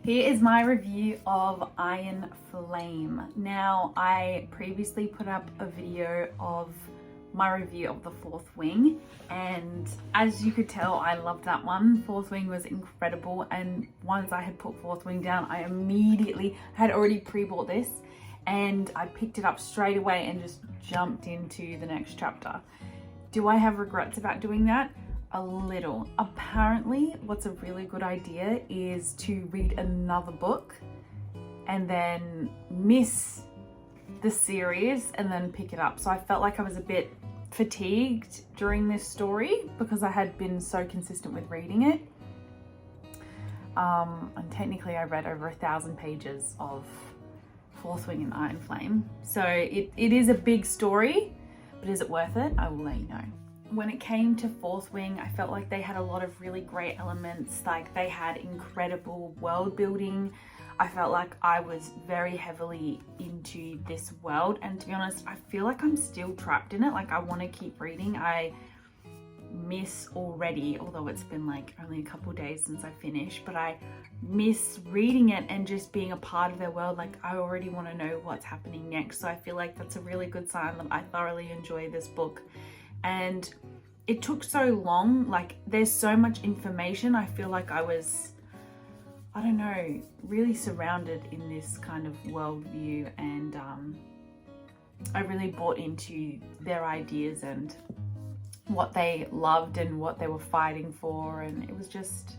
Here is my review of Iron Flame. Now, I previously put up a video of my review of The Fourth Wing, and as you could tell, I loved that one. Fourth Wing was incredible, and once I had put Fourth Wing down, I immediately had already pre-bought this, and I picked it up straight away and just jumped into the next chapter. Do I have regrets about doing that? A little. Apparently, what's a really good idea is to read another book and then miss the series and then pick it up. So I felt like I was a bit fatigued during this story because I had been so consistent with reading it. And technically I read over 1,000 pages of Fourth Wing and Iron Flame. So it is a big story, but is it worth it? I will let you know. When it came to Fourth Wing, I felt like they had a lot of really great elements. Like, they had incredible world building. I felt like I was very heavily into this world, and to be honest, I feel like I'm still trapped in it. Like, I want to keep reading. I miss already, although it's been like only a couple days since I finished, but I miss reading it and just being a part of their world. Like, I already want to know what's happening next. So I feel like that's a really good sign that I thoroughly enjoy this book. And it took so long. Like, there's so much information. I feel like I was, I don't know, really surrounded in this kind of worldview, and I really bought into their ideas and what they loved and what they were fighting for, and it was just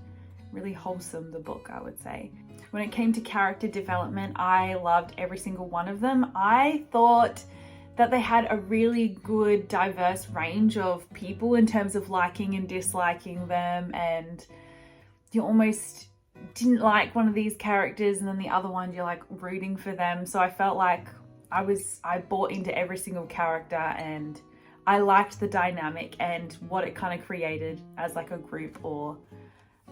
really wholesome, the book, I would say. When it came to character development, I loved every single one of them. I thought that they had a really good diverse range of people in terms of liking and disliking them, and you almost didn't like one of these characters and then the other one you're like rooting for them. So I felt like I bought into every single character, and I liked the dynamic and what it kind of created as like a group or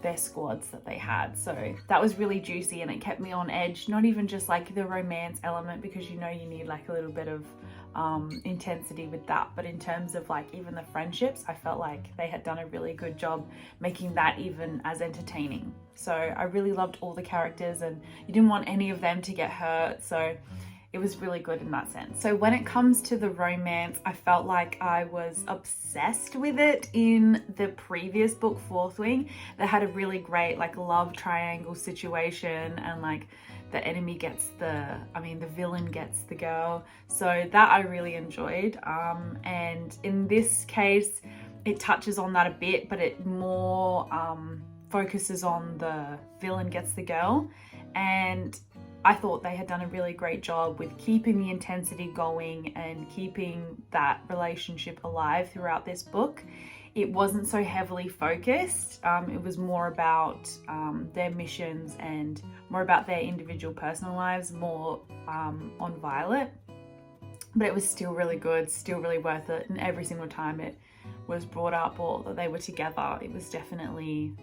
their squads that they had. So that was really juicy, and it kept me on edge. Not even just like the romance element, because you know you need like a little bit of intensity with that, but in terms of like even the friendships, I felt like they had done a really good job making that even as entertaining. So I really loved all the characters, and you didn't want any of them to get hurt, so it was really good in that sense. So when it comes to the romance, I felt like I was obsessed with it in the previous book, Fourth Wing. They had a really great like love triangle situation, and like the enemy gets the villain gets the girl. So that I really enjoyed. And in this case, it touches on that a bit, but it more focuses on the villain gets the girl. And I thought they had done a really great job with keeping the intensity going and keeping that relationship alive throughout this book. It wasn't so heavily focused. It was more about their missions and more about their individual personal lives, more on Violet. But it was still really good, still really worth it. And every single time it was brought up or that they were together, it was definitely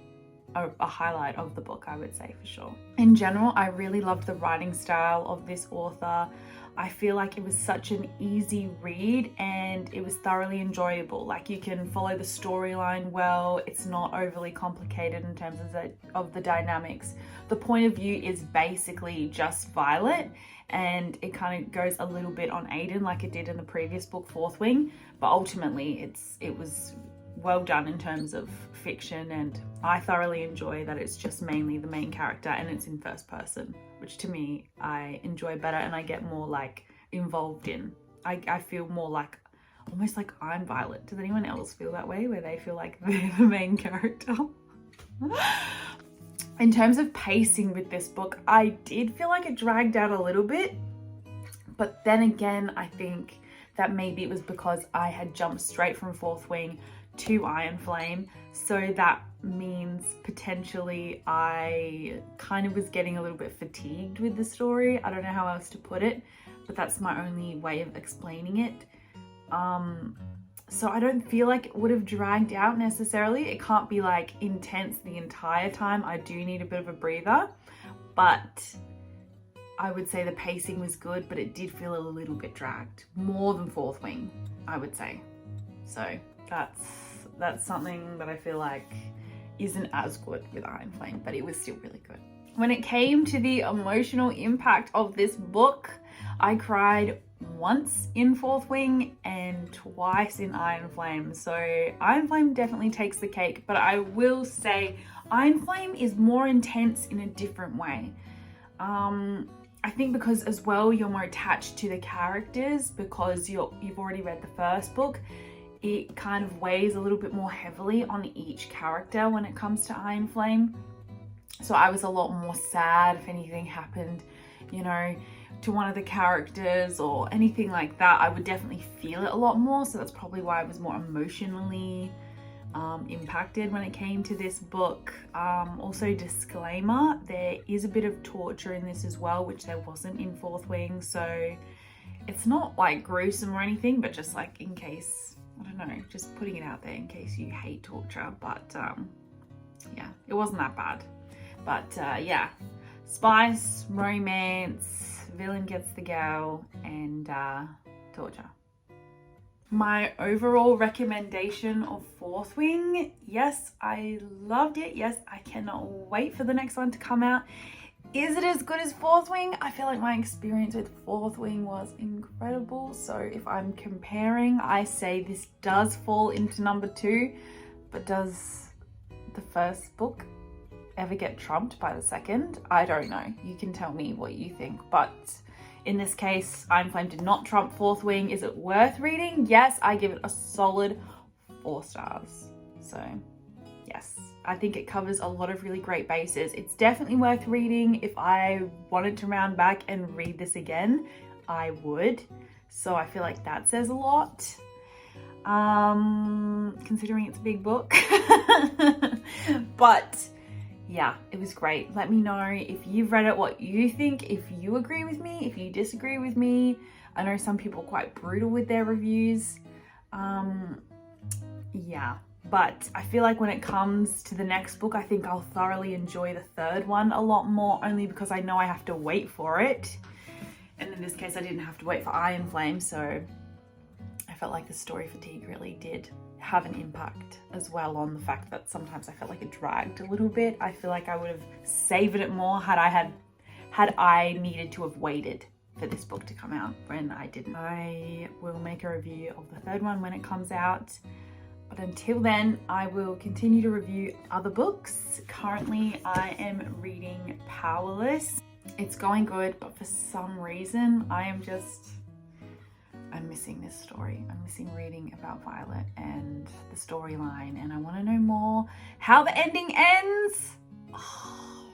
a highlight of the book, I would say, for sure. In general, I really loved the writing style of this author. I feel like it was such an easy read, and it was thoroughly enjoyable. Like, you can follow the storyline well. It's not overly complicated in terms of the dynamics. The point of view is basically just Violet, and it kind of goes a little bit on Aiden like it did in the previous book, Fourth Wing, but ultimately it was well done in terms of fiction, and I thoroughly enjoy that it's just mainly the main character and it's in first person, which to me I enjoy better and I get more like involved in. I feel more like almost like I'm Violet. Does anyone else feel that way, where they feel like they're the main character? In terms of pacing with this book, I did feel like it dragged out a little bit, but then again, I think that maybe it was because I had jumped straight from Fourth Wing to Iron Flame, so that means potentially I kind of was getting a little bit fatigued with the story. I don't know how else to put it, but that's my only way of explaining it. So I don't feel like it would have dragged out necessarily. It can't be like intense the entire time. I do need a bit of a breather, but I would say the pacing was good, but it did feel a little bit dragged, more than Fourth Wing, I would say. So that's something that I feel like isn't as good with Iron Flame, but it was still really good. When it came to the emotional impact of this book, I cried once in Fourth Wing and twice in Iron Flame. So Iron Flame definitely takes the cake, but I will say Iron Flame is more intense in a different way. I think because as well you're more attached to the characters because you've already read the first book. It kind of weighs a little bit more heavily on each character when it comes to Iron Flame. So I was a lot more sad if anything happened, you know, to one of the characters or anything like that. I would definitely feel it a lot more. So that's probably why I was more emotionally impacted when it came to this book. Also, disclaimer, there is a bit of torture in this as well, which there wasn't in Fourth Wing. So it's not like gruesome or anything, but just like in case, I don't know, just putting it out there in case you hate torture. But yeah, it wasn't that bad. But yeah, spice, romance, villain gets the girl, and torture. My overall recommendation of Fourth Wing, yes, I loved it. Yes, I cannot wait for the next one to come out. Is it as good as Fourth Wing? I feel like my experience with Fourth Wing was incredible. So if I'm comparing, I say this does fall into number 2, but does the first book ever get trumped by the second? I don't know. You can tell me what you think, but in this case, Iron Flame did not trump Fourth Wing. Is it worth reading? Yes, I give it a solid 4 stars. So yes, I think it covers a lot of really great bases. It's definitely worth reading. If I wanted to round back and read this again, I would. So I feel like that says a lot. Considering it's a big book. But yeah, it was great. Let me know if you've read it, what you think, if you agree with me, if you disagree with me. I know some people are quite brutal with their reviews. Yeah, but I feel like when it comes to the next book, I think I'll thoroughly enjoy the third one a lot more, only because I know I have to wait for it. And in this case, I didn't have to wait for Iron Flame, so I felt like the story fatigue really did have an impact as well on the fact that sometimes I felt like it dragged a little bit. I feel like I would have savored it more had I needed to have waited for this book to come out when I didn't. I will make a review of the third one when it comes out, but until then I will continue to review other books. Currently I am reading Powerless. It's going good, but for some reason I'm missing this story. I'm missing reading about Violet and the storyline, and I want to know more how the ending ends. Oh,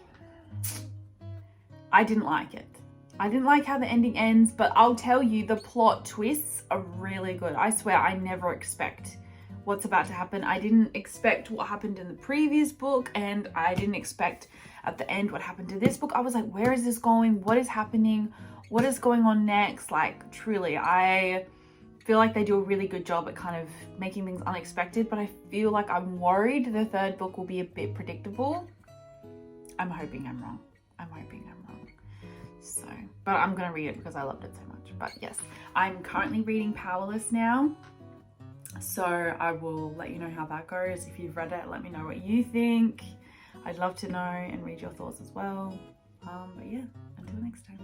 I didn't like it. I didn't like how the ending ends, but I'll tell you, the plot twists are really good. I swear I never expect what's about to happen. I didn't expect what happened in the previous book, and I didn't expect at the end what happened to this book. I was like, where is this going? What is happening? What is going on next? Like, truly, I feel like they do a really good job at kind of making things unexpected, but I feel like I'm worried the third book will be a bit predictable. I'm hoping I'm wrong. So, but I'm gonna read it because I loved it so much. But yes, I'm currently reading Powerless now. So I will let you know how that goes. If you've read it, let me know what you think. I'd love to know and read your thoughts as well. But yeah, until next time.